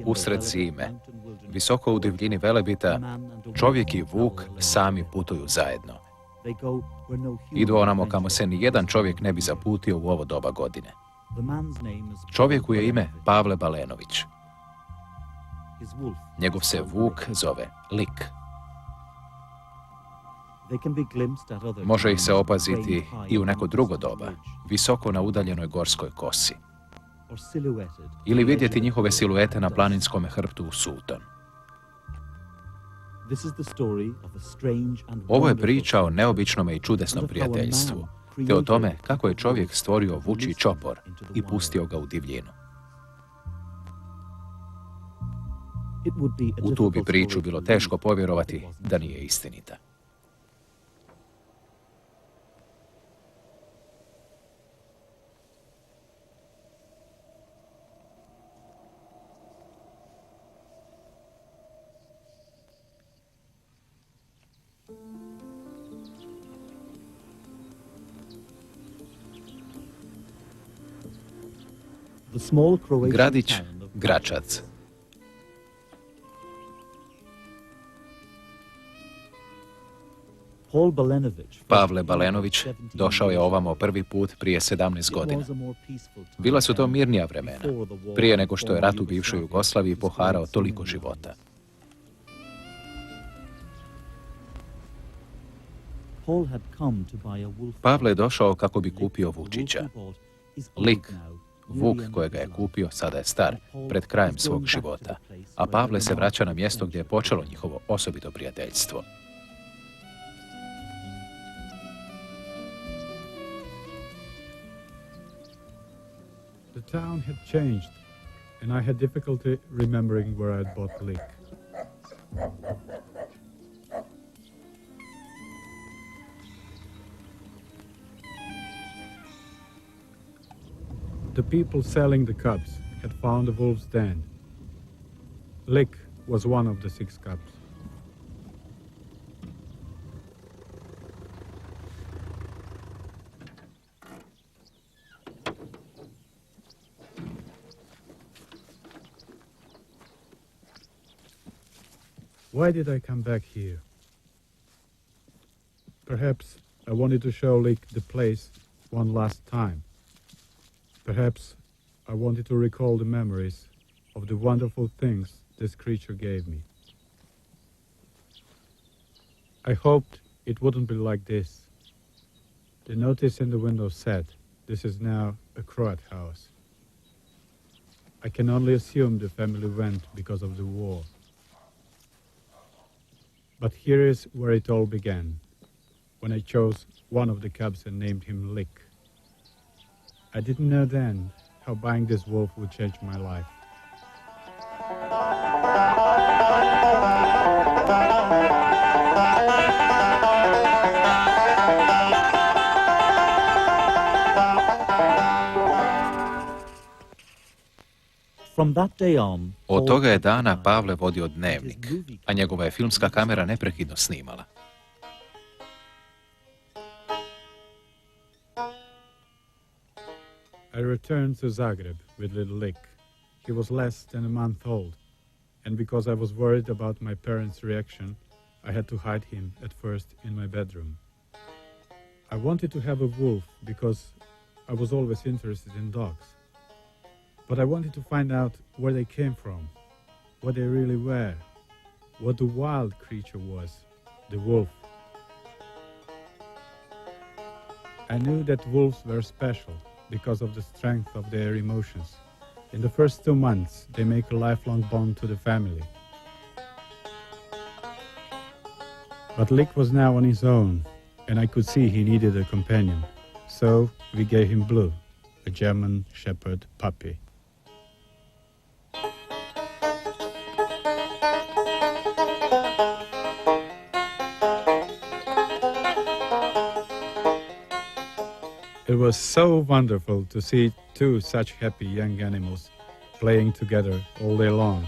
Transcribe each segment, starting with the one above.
Usred zime, visoko u divljini Velebita, čovjek i vuk sami putuju zajedno. Idu onamo kamo se ni jedan čovjek ne bi zaputio u ovo doba godine. Čovjeku je ime Pavle Balenović. Njegov se vuk zove Lik. Može ih se opaziti i u neko drugo doba, visoko na udaljenoj gorskoj kosi. Ili vidjeti njihove siluete na planinskom hrbtu u suton. Ovo je priča o neobičnom i čudesnom prijateljstvu, te o tome kako je čovjek stvorio vučji čopor i pustio ga u divljinu. U tu bi priču bilo teško povjerovati da nije istinita. Gradić Gračac. Pavle Balenović došao je ovamo prvi put prije 17 godina. Bila su to mirnija vremena, prije nego što je rat u bivšoj Jugoslaviji poharao toliko života. Pavle je došao kako bi kupio vučića. Lik, vuk kojega je kupio, sada je star, pred krajem svog života, a Pavle se vraća na mjesto gdje je počelo njihovo osobito prijateljstvo. The town had changed, and I had difficulty remembering where I had bought Lik. The people selling the cubs had found the wolf's den. Lik was one of the 6 cubs. Why did I come back here? Perhaps I wanted to show Lik the place one last time. Perhaps I wanted to recall the memories of the wonderful things this creature gave me. I hoped it wouldn't be like this. The notice in the window said, "This is now a Croat house." I can only assume the family went because of the war. But here is where it all began, when I chose one of the cubs and named him Lik. I didn't know then how buying this wolf would change my life. Od toga je dana Pavle vodio Dnevnik, a njegova je filmska kamera neprekidno snimala. I returned to Zagreb with little Lik. He was less than a month old, and because I was worried about my parents' reaction, I had to hide him at first in my bedroom. I wanted to have a wolf because I was always interested in dogs. But I wanted to find out where they came from, what they really were, what the wild creature was, the wolf. I knew that wolves were special because of the strength of their emotions. In the first 2 months, they make a lifelong bond to the family. But Lik was now on his own, and I could see he needed a companion. So we gave him Blue, a German Shepherd puppy. It was so wonderful to see 2 such happy young animals playing together all day long.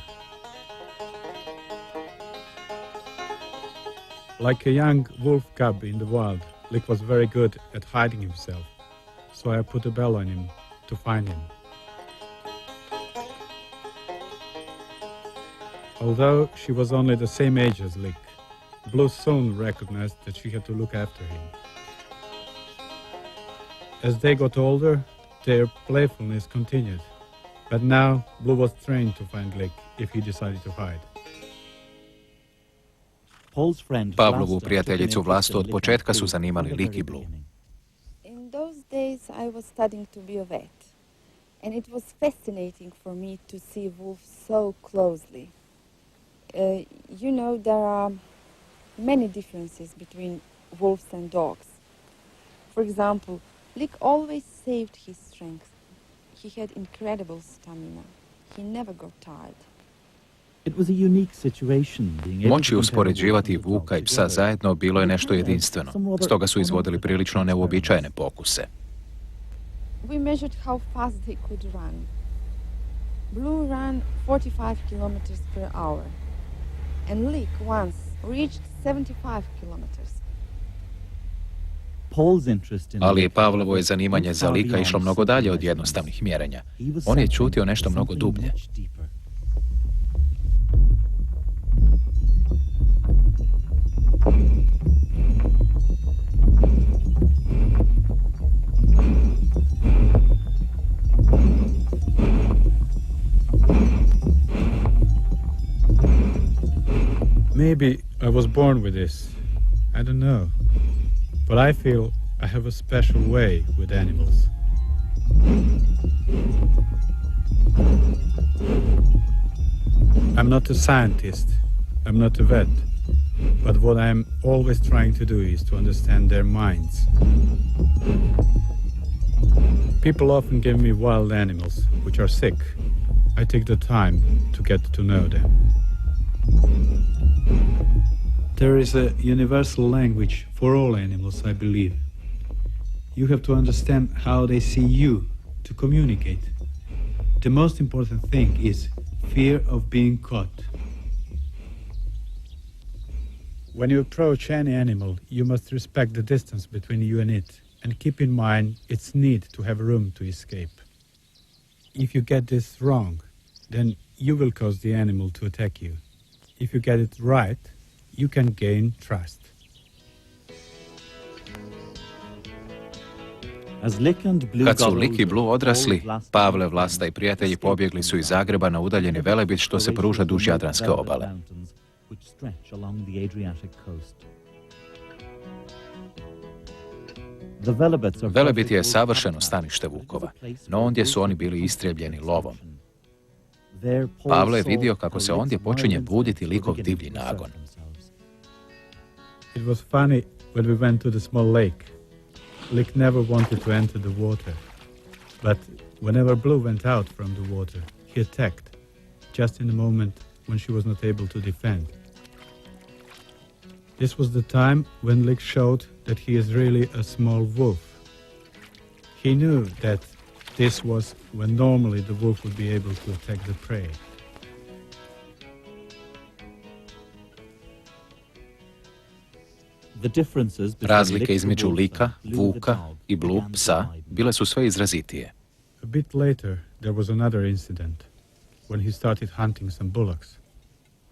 Like a young wolf cub in the wild, Lik was very good at hiding himself, so I put a bell on him to find him. Although she was only the same age as Lick, Blue soon recognized that she had to look after him. As they got older, their playfulness continued, but now Blue was trained to find Lick if he decided to hide. Pavlovu prijateljicu Vlastu od početka su zanimali Lik i Blue. In those days I was studying to be a vet, and it was fascinating for me to see wolves so closely. You know, there are many differences between wolves and dogs. For example, Lick always saved his strength. He had incredible stamina. He never got tired. Moći uspoređivati vuka i psa zajedno bilo je nešto jedinstveno, stoga su izvodili prilično neuobičajene pokuse. We measured how fast they could run. Blue ran 45 kilometers per hour, and Lick once reached 75 kilometers. Ali Pavlovo je zanimanje za Lika išlo mnogo dalje od jednostavnih mjerenja. On je čutio nešto mnogo dublje. Maybe I was born with this. I don't know. But I feel I have a special way with animals. I'm not a scientist. I'm not a vet. But what I'm always trying to do is to understand their minds. People often give me wild animals, which are sick. I take the time to get to know them. There is a universal language for all animals, I believe. You have to understand how they see you to communicate. The most important thing is fear of being caught. When you approach any animal, you must respect the distance between you and it, and keep in mind its need to have room to escape. If you get this wrong, then you will cause the animal to attack you. If you get it right, you can gain trust. Kad su Lik i Blue odrasli, Pavle, Vlasta i prijatelji pobjegli su iz Zagreba na udaljeni Velebit što se pruža duž Jadranske obale. Velebit je savršeno stanište vukova, no ondje su oni bili istrijebljeni lovom. Pavle je vidio kako se ondje počinje buditi Likov divlji nagon. It was funny when we went to the small lake. Lick never wanted to enter the water, but whenever Blue went out from the water, he attacked, just in the moment when she was not able to defend. This was the time when Lick showed that he is really a small wolf. He knew that this was when normally the wolf would be able to attack the prey. Razlike između Lika, vuka i Blue, psa, bile su sve izrazitije. A bit later, there was another incident, when he started hunting some bullocks.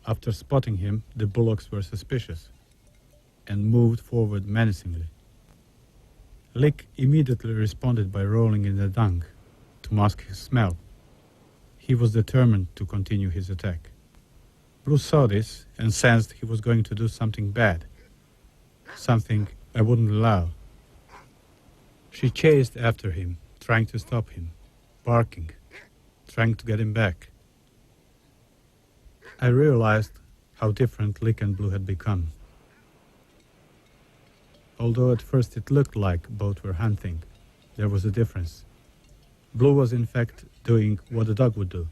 After spotting him, the bullocks were suspicious and moved forward menacingly. Lick immediately responded by rolling in the dung to mask his smell. He was determined to continue his attack. Blue saw this and sensed he was going to do something bad, something I wouldn't allow. She chased after him, trying to stop him, barking, trying to get him back. I realized how different Lick and Blue had become. Although at first it looked like both were hunting, there was a difference. Blue was in fact doing what a dog would do,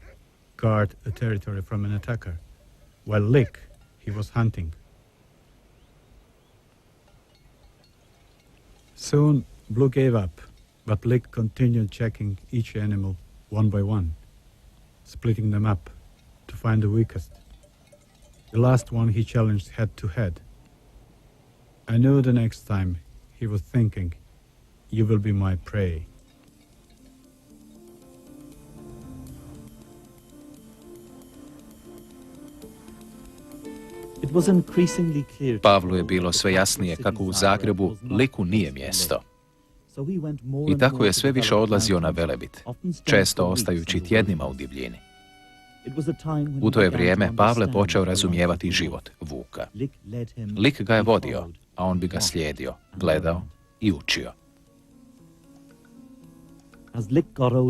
guard a territory from an attacker, while Lick, he was hunting. Soon, Blue gave up, but Lick continued checking each animal one by one, splitting them up to find the weakest. The last one he challenged head to head. I knew the next time he was thinking, "You will be my prey." Pavlu je bilo sve jasnije kako u Zagrebu liku nije mjesto. I tako je sve više odlazio na Velebit, često ostajući tjednima u divljini. U to je vrijeme Pavle počeo razumijevati život Vuka. Lik ga je vodio, a on bi ga slijedio, gledao i učio.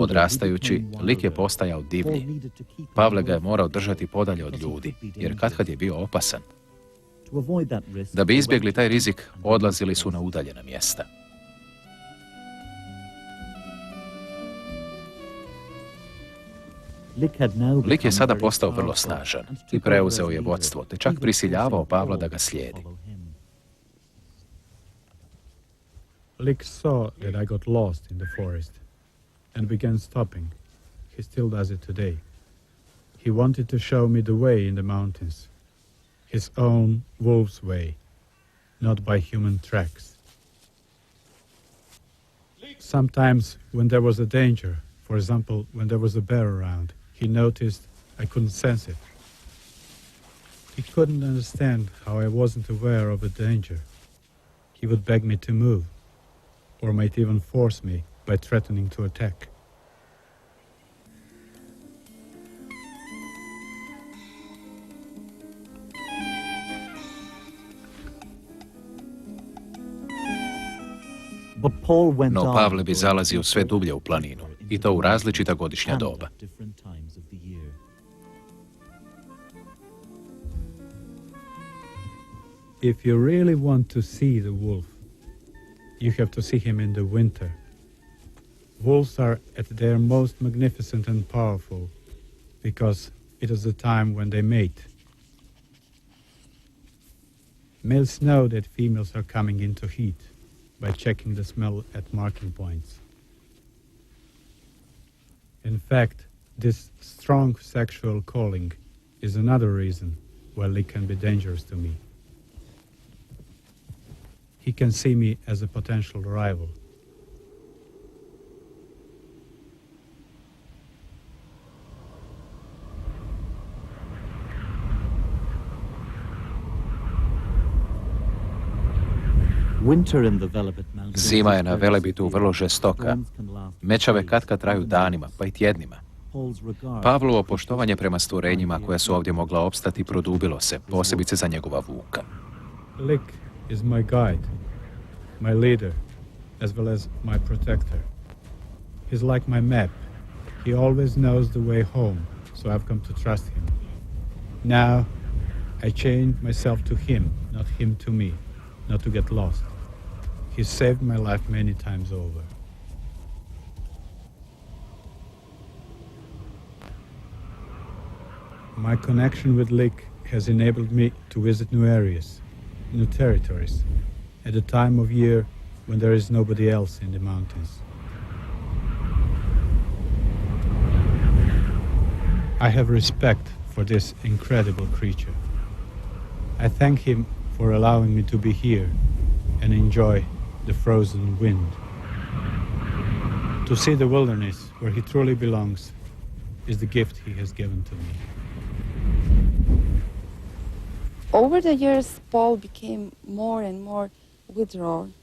Odrastajući, lik je postajao divlji. Pavle ga je morao držati podalje od ljudi, jer katkad je bio opasan. Da bi izbjegli taj rizik, odlazili su na udaljena mjesta. Lik je sada postao vrlo snažan i preuzeo je vodstvo, te čak prisiljavao Pavla da ga slijedi. Lik saw that I got lost in the forest and began stopping. He still does it today. He wanted to show me the way in the mountains, his own wolf's way, not by human tracks. Sometimes when there was a danger, for example, when there was a bear around, he noticed I couldn't sense it. He couldn't understand how I wasn't aware of a danger. He would beg me to move, or might even force me by threatening to attack. No Pavle bi zalazio sve dublje u planinu, i to u različita godišnja doba. If you really want to see the wolf, you have to see him in the winter. Wolves are at their most magnificent and powerful because it is the time when they mate. Males know that females are coming into heat by checking the smell at marking points. In fact, this strong sexual calling is another reason why Lee can be dangerous to me. He can see me as a potential rival. Zima je na Velebitu vrlo žestoka. Mečave katkad traju danima, pa i tjednima. Pavlovo poštovanje prema stvorenjima koja su ovdje mogla opstati produbilo se, posebice za njegova Vuka. Lik is my guide, my leader, as well as my protector. He's like my map. He always knows the way home, so I've come to trust him. Now, I chain myself to him, not him to me, not to get lost. He saved my life many times over. My connection with Lik has enabled me to visit new areas, new territories, at a time of year when there is nobody else in the mountains. I have respect for this incredible creature. I thank him for allowing me to be here and enjoy the frozen wind. To see the wilderness where he truly belongs is the gift he has given to me. Over the years, Paul became more and more withdrawn.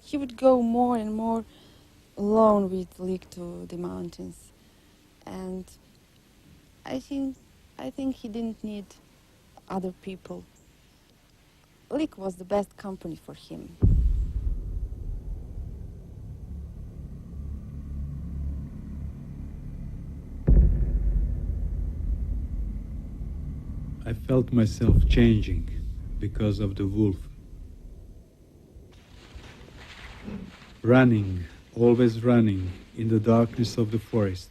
He would go more and more alone with Lik to the mountains, and I think he didn't need other people. Lik was the best company for him. I felt myself changing because of the wolf. Running, always running in the darkness of the forest,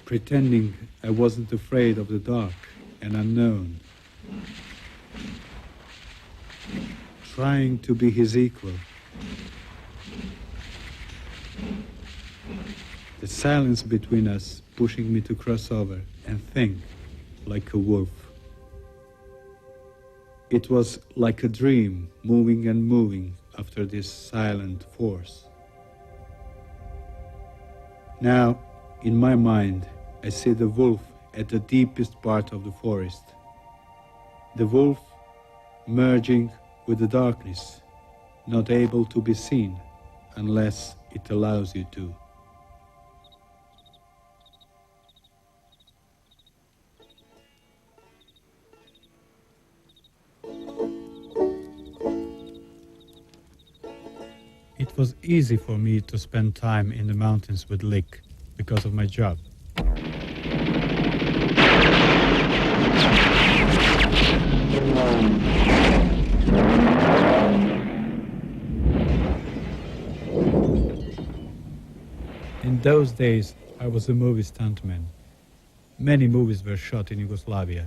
pretending I wasn't afraid of the dark and unknown, trying to be his equal. The silence between us pushing me to cross over and think like a wolf. It was like a dream, moving and moving after this silent force. Now, in my mind, I see the wolf at the deepest part of the forest. The wolf merging with the darkness, not able to be seen unless it allows you to. It was easy for me to spend time in the mountains with Lik because of my job. In those days, I was a movie stuntman. Many movies were shot in Yugoslavia,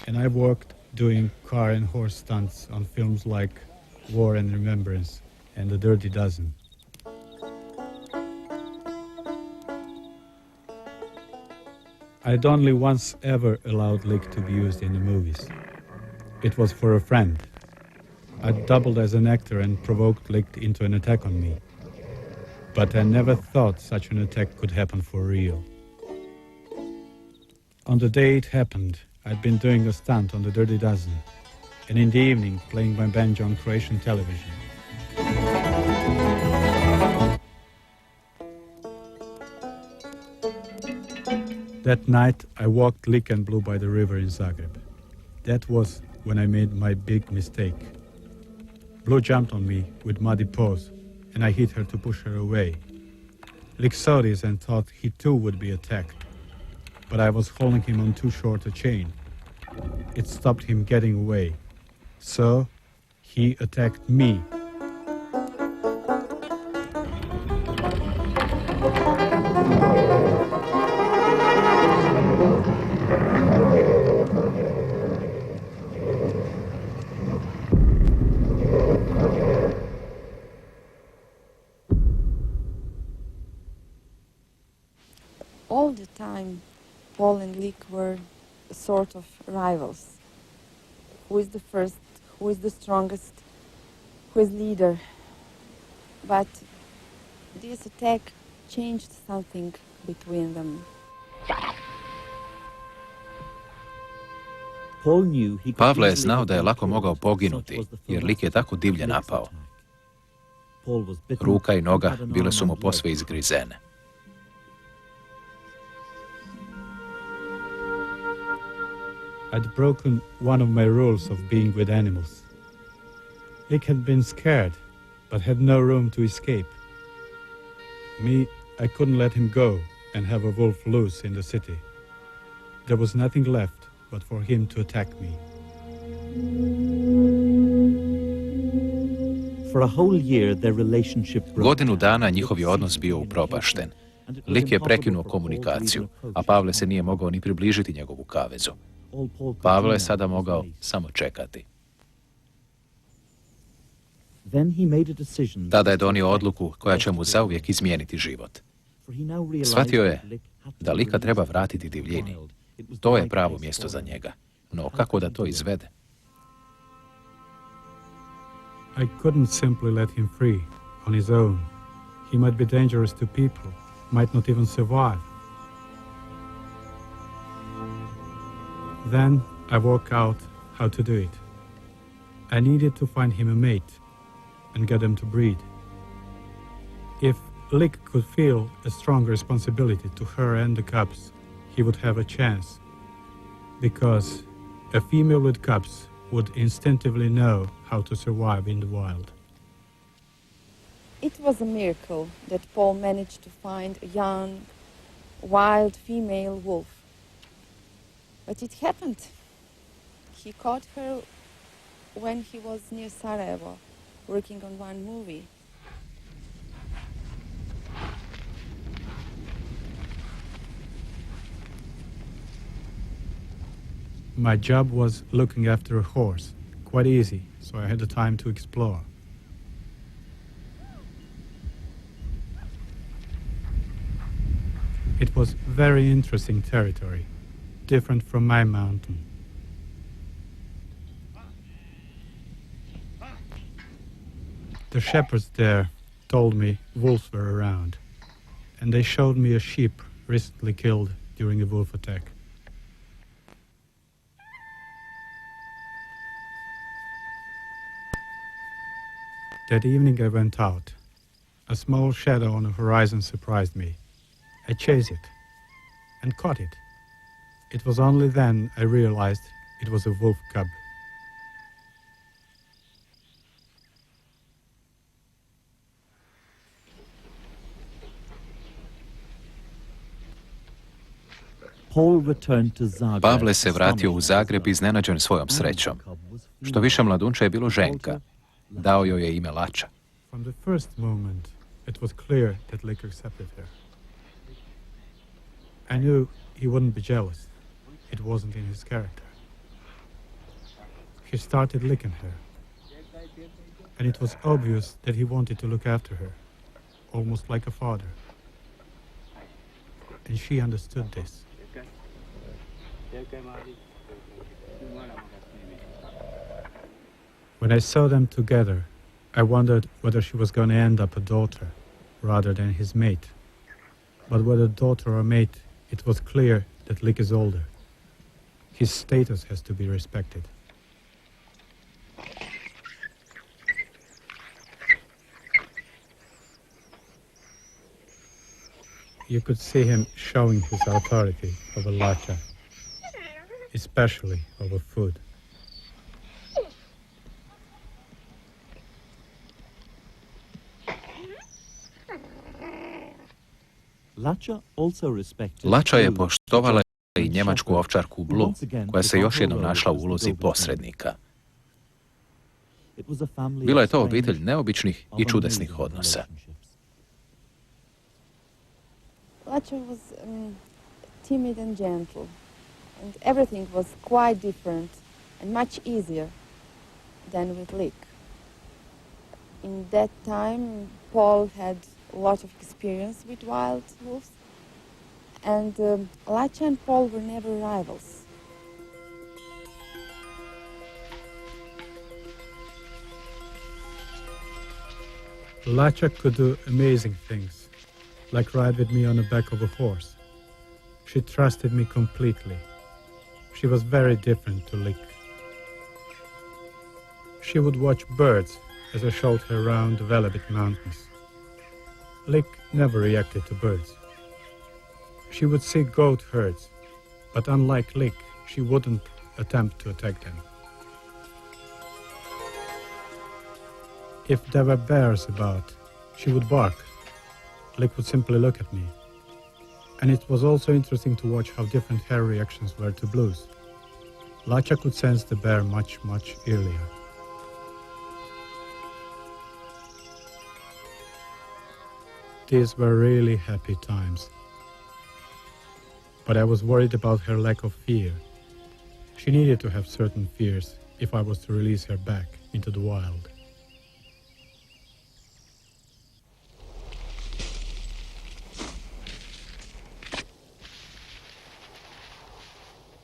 and I worked doing car and horse stunts on films like War and Remembrance and The Dirty Dozen. I'd only once ever allowed Lik to be used in the movies. It was for a friend. I'd doubled as an actor and provoked Lik into an attack on me. But I never thought such an attack could happen for real. On the day it happened, I'd been doing a stunt on The Dirty Dozen, and in the evening playing my banjo on Croatian television. That night, I walked Lik and Blue by the river in Zagreb. That was when I made my big mistake. Blue jumped on me with muddy paws, and I hit her to push her away. Lik saw this and thought he too would be attacked, but I was holding him on too short a chain. It stopped him getting away, so he attacked me. All the time, Paul and Lik were sort of rivals. Who is the first, who is the strongest, who is leader. But this attack changed something between them. Pavle je znao da je lako mogao poginuti, jer Lik je tako divlje napao. Ruka i noga bile su mu posve izgrizene. I'd broken one of my rules of being with animals. Lik had been scared, but had no room to escape. Me, I couldn't let him go and have a wolf loose in the city. There was nothing left but for him to attack me. For a whole year, their relationship broke. Godinu dana njihov je odnos bio upropašten. Lik je prekinuo komunikaciju, a Pavle se nije mogao ni približiti njegovu kavezu. Pavle je sada mogao samo čekati. Tada je donio odluku koja će mu zauvijek izmijeniti život. Shvatio je da Lika treba vratiti divljini. To je pravo mjesto za njega. No kako da to izvede? I couldn't simply let him free on his own. He might be dangerous to people, might not even survive. Then I worked out how to do it. I needed to find him a mate and get them to breed. If Lik could feel a strong responsibility to her and the cubs, he would have a chance, because a female with cubs would instinctively know how to survive in the wild. It was a miracle that Paul managed to find a young, wild female wolf. But it happened. He caught her when he was near Sarajevo, working on one movie. My job was looking after a horse. Quite easy, so I had the time to explore. It was very interesting territory, different from my mountain. The shepherds there told me wolves were around, and they showed me a sheep recently killed during a wolf attack. That evening I went out. A small shadow on the horizon surprised me. I chased it and caught it. It was only then I realized it was a wolf cub. Paul returned to Zagreb. Pavle se vratio u Zagreb iznenađen svojom srećom. Što više mladunča je bilo ženka. Dao joj je ime Lača. From the first moment, it was clear that Lick accepted her. I knew he wouldn't be jealous. It wasn't in his character. He started licking her. And it was obvious that he wanted to look after her, almost like a father. And she understood this. When I saw them together, I wondered whether she was going to end up a daughter rather than his mate. But whether daughter or mate, it was clear that Lick is older. His status has to be respected. You could see him showing his authority over Lacha, especially over food. Lača je poštovala i njemačku ovčarku Blu, koja se još jednom našla u ulozi posrednika. Bila je to obitelj neobičnih i čudesnih odnosa. Lača was timid and gentle, and everything was quite different and much easier than with Lick. In that time, Paul had a lot of experience with wild wolves, and Lača and Paul were never rivals. Lača could do amazing things, like ride with me on the back of a horse. She trusted me completely. She was very different to Lick. She would watch birds as I showed her around the Velebit mountains. Lick never reacted to birds. She would see goat herds, but unlike Lick, she wouldn't attempt to attack them. If there were bears about, she would bark. Lick would simply look at me. And it was also interesting to watch how different her reactions were to blues. Lača could sense the bear much, much earlier. These were really happy times. But I was worried about her lack of fear. She needed to have certain fears if I was to release her back into the wild.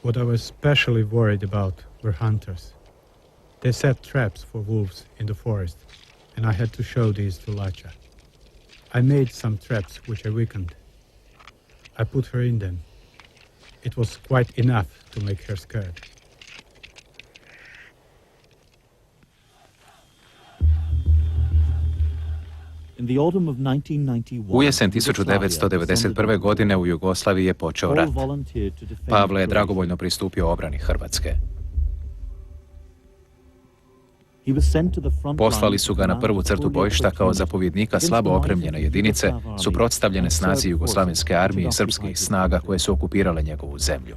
What I was especially worried about were hunters. They set traps for wolves in the forest, and I had to show these to Lača. I made some traps which I weakened. I put her in them. It was quite enough to make her scared. U jesen 1991. godine u Jugoslaviji je počeo rat. Pavle je dragovoljno pristupio obrani Hrvatske. Poslali su ga na prvu crtu bojišta kao zapovjednika slabo opremljene jedinice, suprotstavljene snazi jugoslavenske armije i srpskih snaga koje su okupirale njegovu zemlju.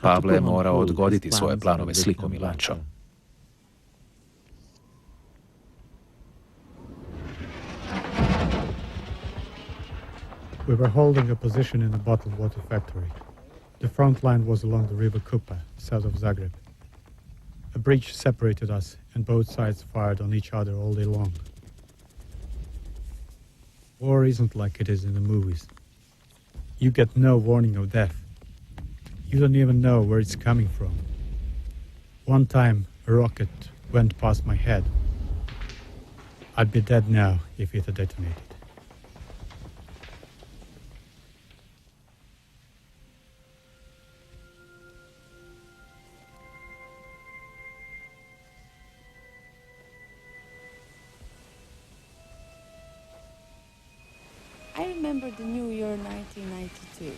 Pavle je morao odgoditi svoje planove s Lickom i Lačom. We were holding a position in a bottled water factory. The front line was along the river Kupa, south of Zagreb. A breach separated us, and both sides fired on each other all day long. War isn't like it is in the movies. You get no warning of death. You don't even know where it's coming from. One time, a rocket went past my head. I'd be dead now if it had detonated. remember the New Year 1992.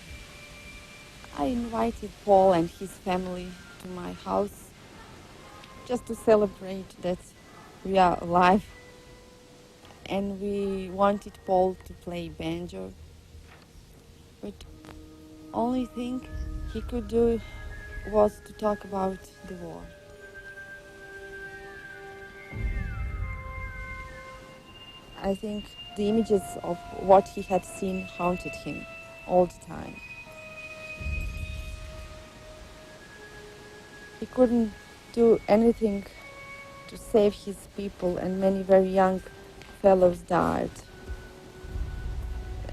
I invited Paul and his family to my house just to celebrate that we are alive. And we wanted Paul to play banjo. But only thing he could do was to talk about the war. I think the images of what he had seen haunted him all the time. He couldn't do anything to save his people, and many very young fellows died.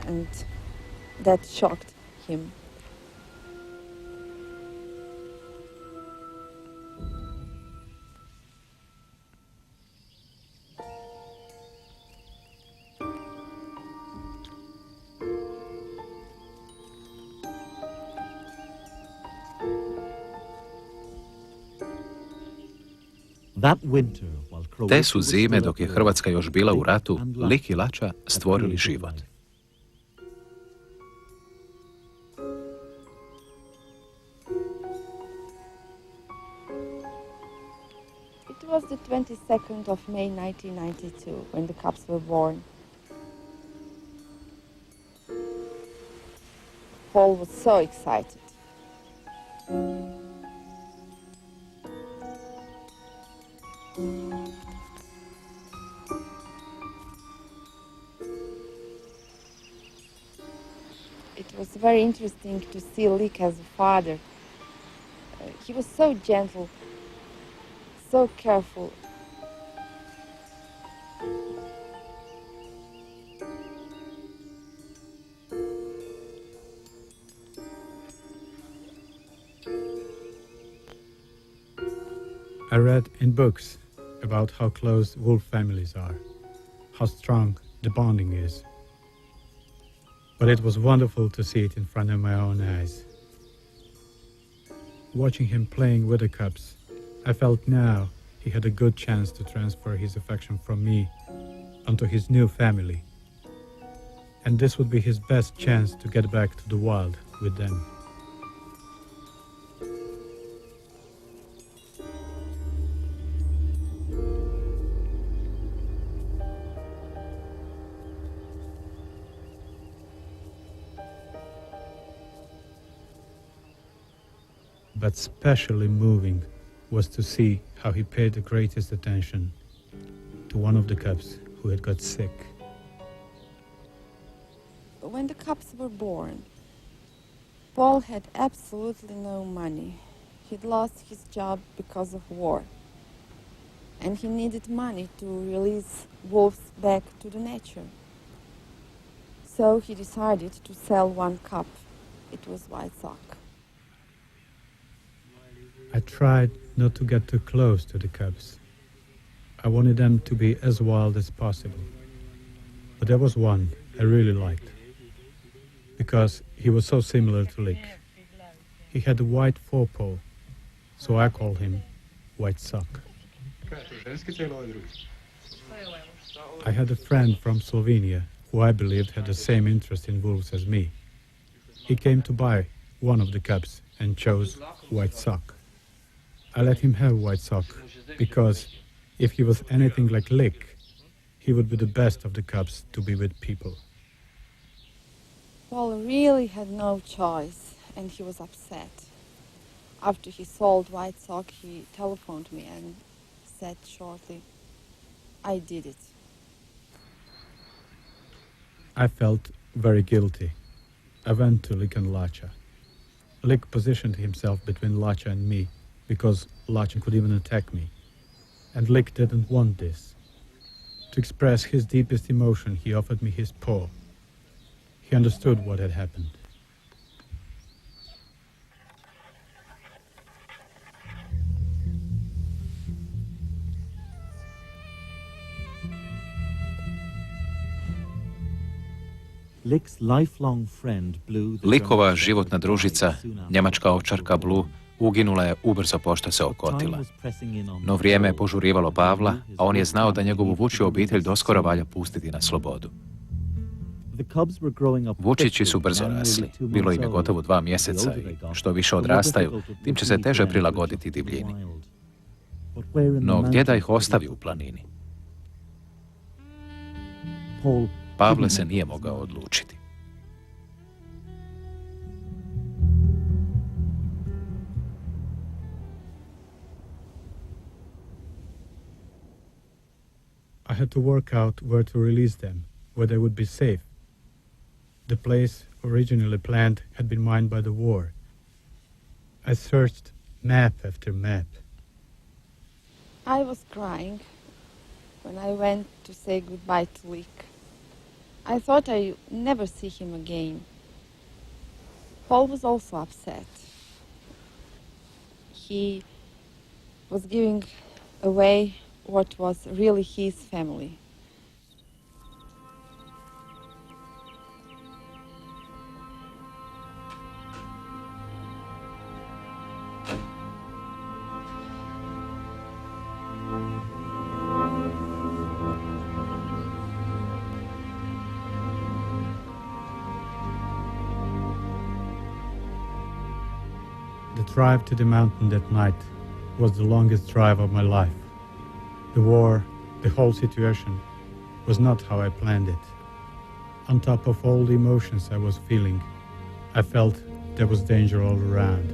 And that shocked him. Te su zime, dok je Hrvatska još bila u ratu, lik i Lača stvorili život. It was the 22nd of May 1992 when the cubs were born. Paul was so excited. It was very interesting to see Lik as a father. He was so gentle, so careful. I read in books about how close wolf families are, how strong the bonding is. But it was wonderful to see it in front of my own eyes. Watching him playing with the cubs, I felt now he had a good chance to transfer his affection from me onto his new family. And this would be his best chance to get back to the wild with them. But especially moving was to see how he paid the greatest attention to one of the cubs who had got sick. When the cubs were born, Paul had absolutely no money. He'd lost his job because of war. And he needed money to release wolves back to the nature. So he decided to sell one cub. It was White Sock. I tried not to get too close to the cubs. I wanted them to be as wild as possible. But there was one I really liked, because he was so similar to Lik. He had a white forepaw, so I called him White Sock. I had a friend from Slovenia who I believed had the same interest in wolves as me. He came to buy one of the cubs and chose White Sock. I let him have White Sock because if he was anything like Lik, he would be the best of the cubs to be with people. Paul really had no choice, and he was upset. After he sold White Sock, he telephoned me and said shortly, "I did it." I felt very guilty. I went to Lik and Lača. Lik positioned himself between Lača and me because Lača could even attack me. And Lik didn't want this. To express his deepest emotion, he offered me his paw. He understood what had happened. Likova životna družica, njemačka ovčarka Blue, uginula je ubrzo pošto se okotila. No vrijeme je požurivalo Pavla, a on je znao da njegovu vučju obitelj doskoro valja pustiti na slobodu. The cubs were growing up Vučići su quickly, brzo now nearly rasli. 2 Bilo im je months gotovo old. 2 mjeseca The older i they got, što više the more odrastaju, difficult it tim će would se be teže for them to prilagoditi adjust to the divljini. wild. But where in No the gdje da ih mountains ostavi u planini? Paul Pavle didn't se make nije his mogao mind. odlučiti. I had to work out where to release them, where they would be safe. The place originally planned had been mined by the war. I searched map after map. I was crying when I went to say goodbye to Lick. I thought I'd never see him again. Paul was also upset. He was giving away what was really his family. The drive to the mountain that night was the longest drive of my life. The war, the whole situation, was not how I planned it. On top of all the emotions I was feeling, I felt there was danger all around.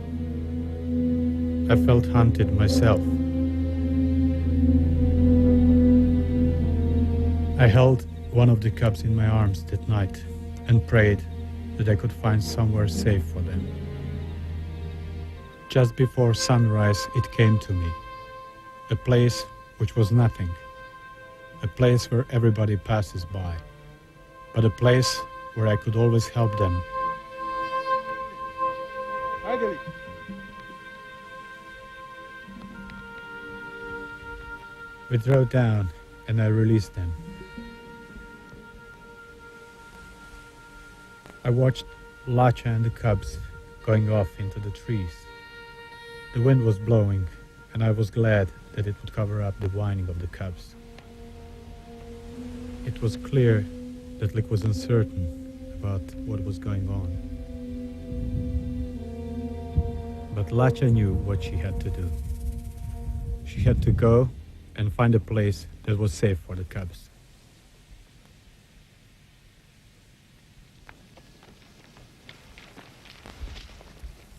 I felt hunted myself. I held one of the cubs in my arms that night and prayed that I could find somewhere safe for them. Just before sunrise, it came to me. A place which was nothing. A place where everybody passes by. But a place where I could always help them. We drove down and I released them. I watched Lacha and the cubs going off into the trees. The wind was blowing, and I was glad that it would cover up the whining of the cubs. It was clear that Lick was uncertain about what was going on. But Lacha knew what she had to do. She had to go and find a place that was safe for the cubs.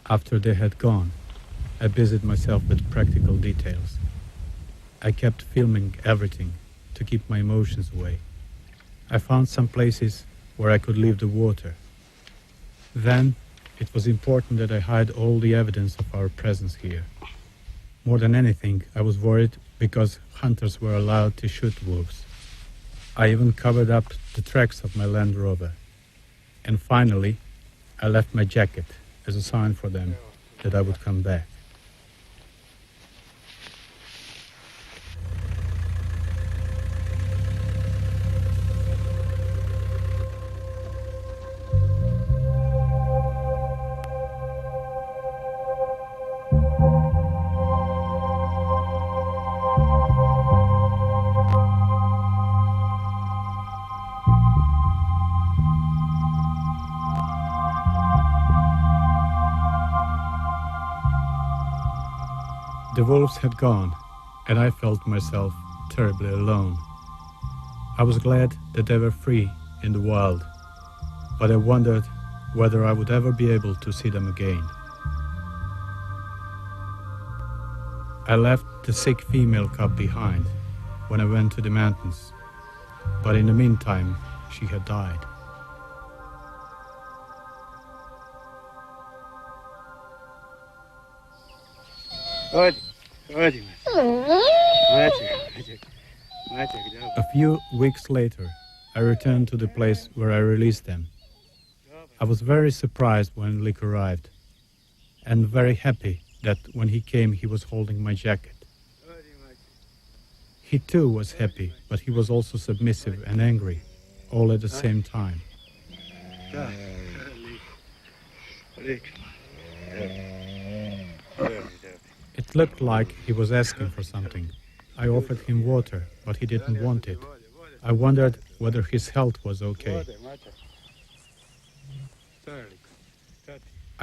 After they had gone, I busied myself with practical details. I kept filming everything to keep my emotions away. I found some places where I could leave the water. Then it was important that I hide all the evidence of our presence here. More than anything, I was worried because hunters were allowed to shoot wolves. I even covered up the tracks of my Land Rover. And finally, I left my jacket as a sign for them that I would come back. The wolves had gone, and I felt myself terribly alone. I was glad that they were free in the wild, but I wondered whether I would ever be able to see them again. I left the sick female cub behind when I went to the mountains, but in the meantime, she had died. A few weeks later, I returned to the place where I released them. I was very surprised when Lick arrived, and very happy that when he came he was holding my jacket. He too was happy, but he was also submissive and angry, all at the same time. It looked like he was asking for something. I offered him water, but he didn't want it. I wondered whether his health was okay.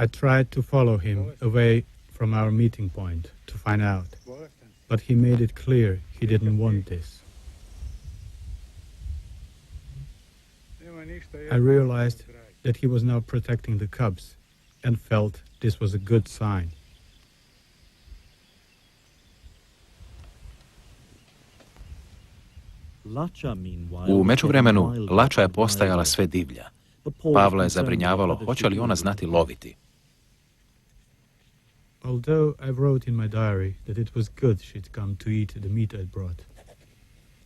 I tried to follow him away from our meeting point to find out, but he made it clear he didn't want this. I realized that he was now protecting the cubs and felt this was a good sign. U međuvremenu, Lača je postajala sve divlja. Pavla je zabrinjavalo hoće li ona znati loviti. Although I wrote in my diary that it was good she'd come to eat the meat I'd brought,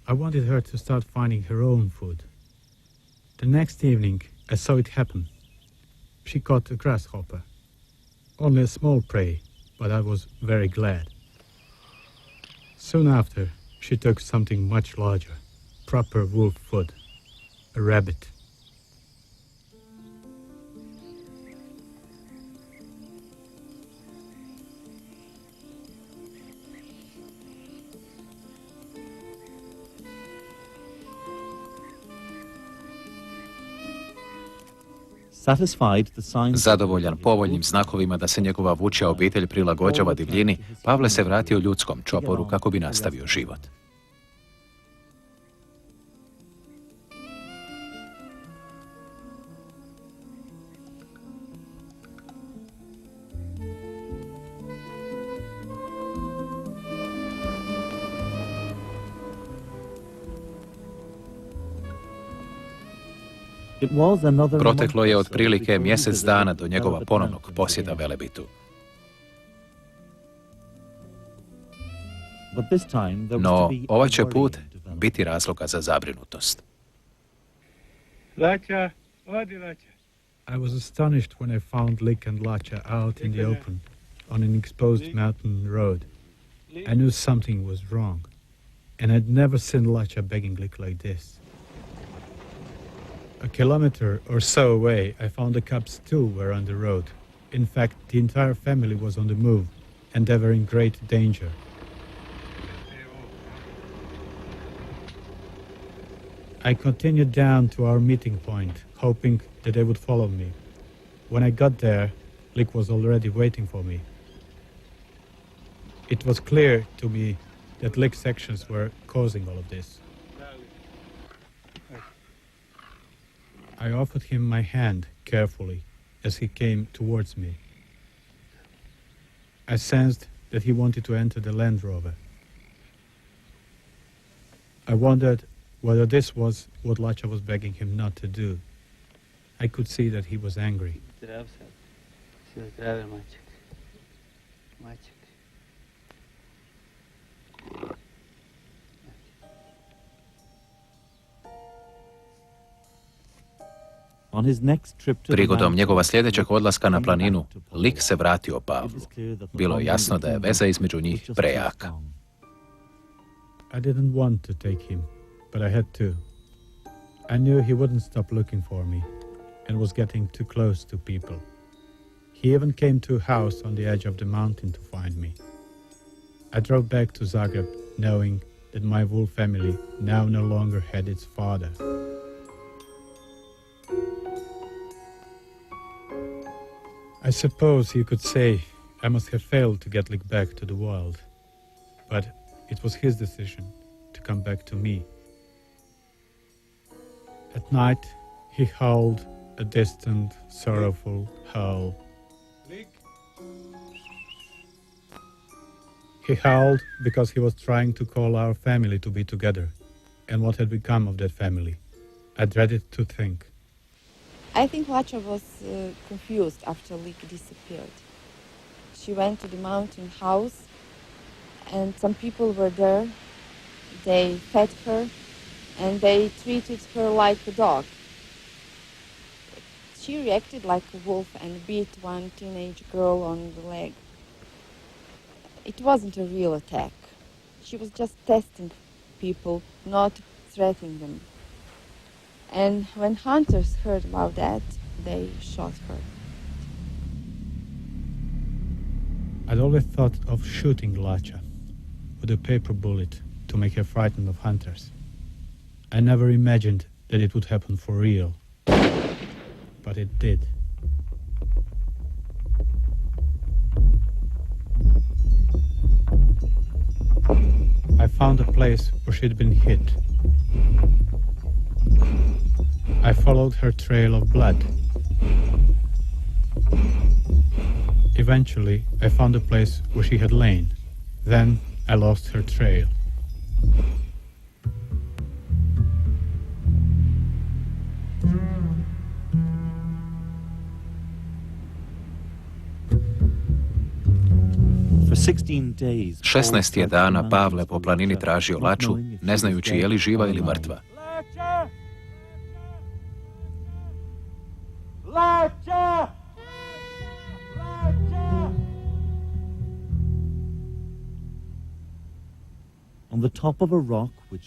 I wanted her to start finding her own food. The next evening, I saw it happen. She caught a grasshopper. Only a small prey, but I was very glad. Soon after, she took something much larger, proper wolf food, a rabbit. Zadovoljan povoljnim znakovima da se njegova vučja obitelj prilagođava divljini, Pavle se vratio ljudskom čoporu kako bi nastavio život. Proteklo je otprilike mjesec dana do njegova ponovnog posjeta Velebitu. No, ovaj će put biti razloga za zabrinutost. I was astonished when I found Lik and Lacha out in the open, on an exposed mountain road. I knew something was wrong, and I'd never seen Lacha begging Lik like this. A kilometer or so away, I found the cubs too were on the road. In fact, the entire family was on the move, and they were in great danger. I continued down to our meeting point, hoping that they would follow me. When I got there, Lik was already waiting for me. It was clear to me that Lik's actions were causing all of this. I offered him my hand carefully as he came towards me. I sensed that he wanted to enter the Land Rover. I wondered whether this was what Lacha was begging him not to do. I could see that he was angry. Prigodom njegova sljedećeg odlaska na planinu, Lik se vratio Pavlu. Bilo je jasno da je veza između njih prejaka. I didn't want to take him, but I had to. I knew he wouldn't stop looking for me and was getting too close to people. He even came to a house on the edge of the mountain to find me. I drove back to Zagreb knowing that my wolf family now no longer had its father. I suppose you could say I must have failed to get Lik back to the wild, but it was his decision to come back to me. At night, he howled a distant, sorrowful howl. He howled because he was trying to call our family to be together, and what had become of that family. I dreaded to think. I think Lacha was confused after Lik disappeared. She went to the mountain house and some people were there. They fed her and they treated her like a dog. She reacted like a wolf and beat one teenage girl on the leg. It wasn't a real attack. She was just testing people, not threatening them. And when hunters heard about that, they shot her. I'd always thought of shooting Lacha with a paper bullet to make her frightened of hunters. I never imagined that it would happen for real, but it did. found a place where she'd been hit. I followed her trail of blood. Eventually, I found a place where she had lain. Then I lost her trail. For 16 days, 16 je dana Pavle po planini tražio Laču, ne znajući je li živa ili mrtva.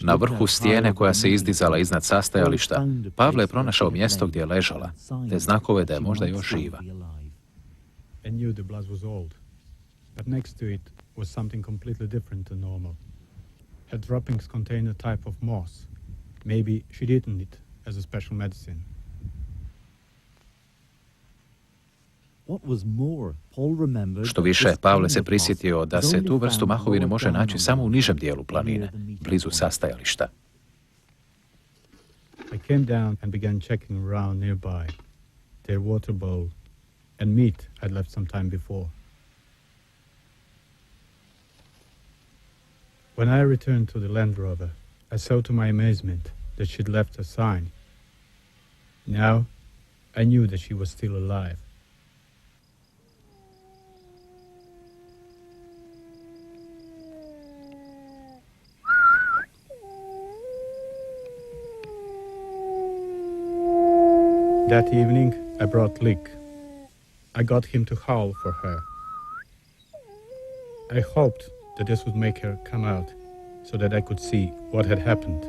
Na vrhu stijene koja se izdizala iznad sastajališta, Pavle je pronašao mjesto gdje je ležala, te znakove da je možda još živa. I knew the blood was old, but next to it was something completely different than normal. Her droppings contained a type of moss. Maybe she'd eaten it as a special medicine. Što više, Pavle se prisjetio da se tu vrstu mahovine može naći samo u nižem dijelu planine, blizu sastajališta. I came down and began checking around nearby. Their water bowl and meat I'd left some time before. When I returned to the Land Rover, I saw to my amazement that she'd left a sign. Now, I knew that she was still alive. That evening, I brought Lick. I got him to howl for her. I hoped that this would make her come out so that I could see what had happened.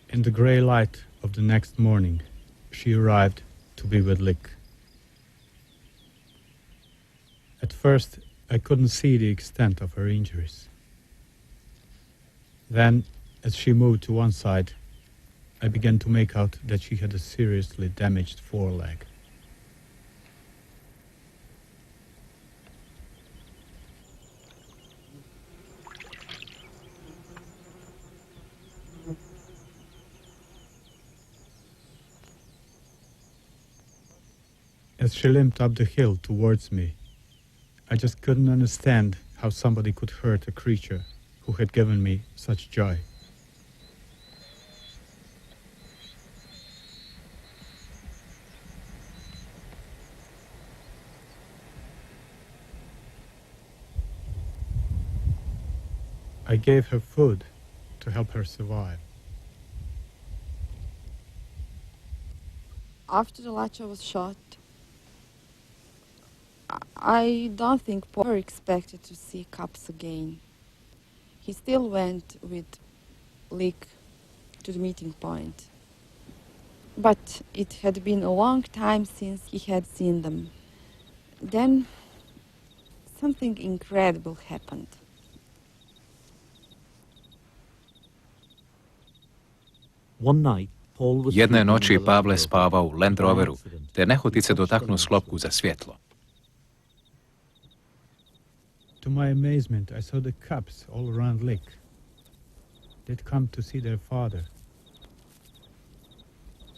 In the grey light of the next morning, she arrived to be with Lick. At first, I couldn't see the extent of her injuries. Then, as she moved to one side, I began to make out that she had a seriously damaged foreleg. As she limped up the hill towards me, I just couldn't understand how somebody could hurt a creature who had given me such joy. I gave her food to help her survive. After the Lacha was shot, I don't think Paul expected to see Cups again. He still went with Lick to the meeting point. But it had been a long time since he had seen them. Then something incredible happened. Jedne noći Pavle spavao u Land Roveru, te nehotice dotaknuo sklopku za svjetlo. To my amazement, I saw the Cups all around Lick. They'd come to see their father.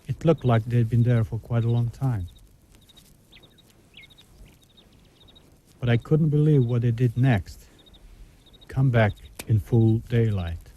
It looked like they'd been there for quite a long time. But I couldn't believe what they did next. Come back in full daylight.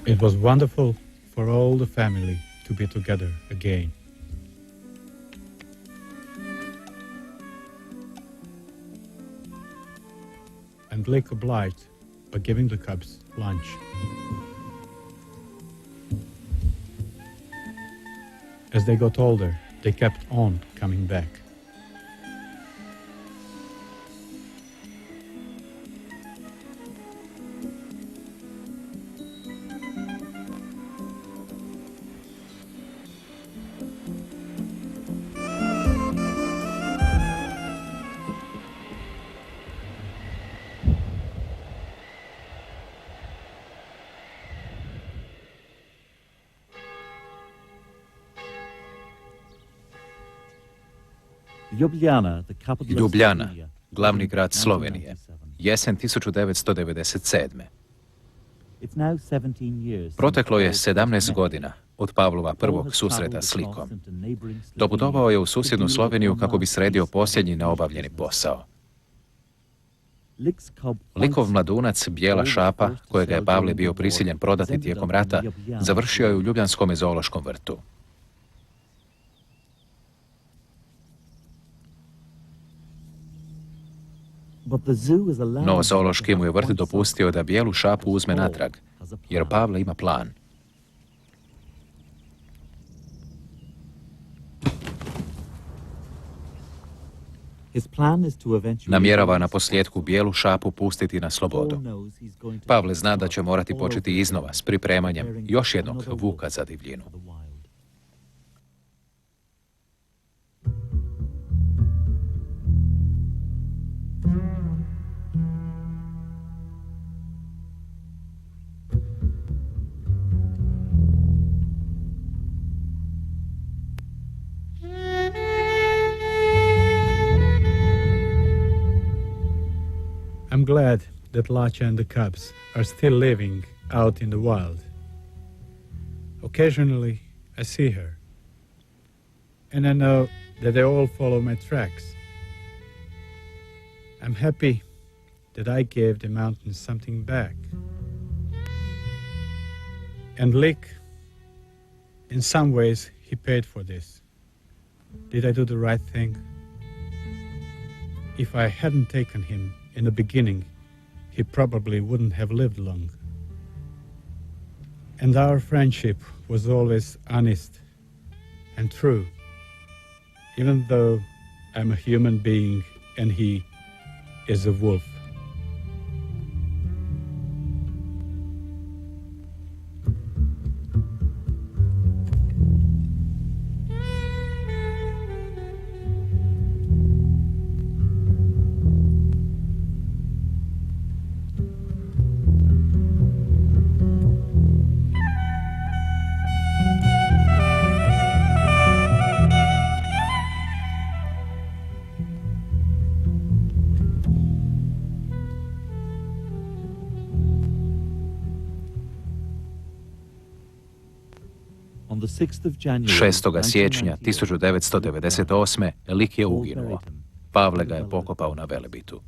It was wonderful for all the family to be together again. And Lik obliged by giving the cubs lunch. As they got older, they kept on coming back. Ljubljana, glavni grad Slovenije, jesen 1997. Proteklo je 17 godina od Pavlova prvog susreta s Likom. Doputovao je u susjednu Sloveniju kako bi sredio posljednji neobavljeni posao. Likov mladunac, bijela šapa, kojega je Pavle bio prisiljen prodati tijekom rata, završio je u Ljubljanskom zoološkom vrtu. No, zoološki mu je vrt dopustio da bijelu šapu uzme natrag, jer Pavle ima plan. Namjerava na posljedku bijelu šapu pustiti na slobodu. Pavle zna da će morati početi iznova s pripremanjem još jednog vuka za divljinu. I'm glad that Lacha and the cubs are still living out in the wild. Occasionally, I see her, and I know that they all follow my tracks. I'm happy that I gave the mountains something back. And Lik, in some ways, he paid for this. Did I do the right thing? If I hadn't taken him in the beginning, he probably wouldn't have lived long. And our friendship was always honest and true, even though I'm a human being and he is a wolf. On the 6th of January, 6. siječnja 1998. Lik je uginuo. Pavle ga je pokopao na Velebitu.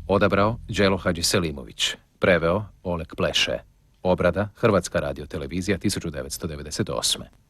Odabrao Đelo Hadžiselimović. Preveo Oleg Pleše. Obrada Hrvatska radiotelevizija 1998.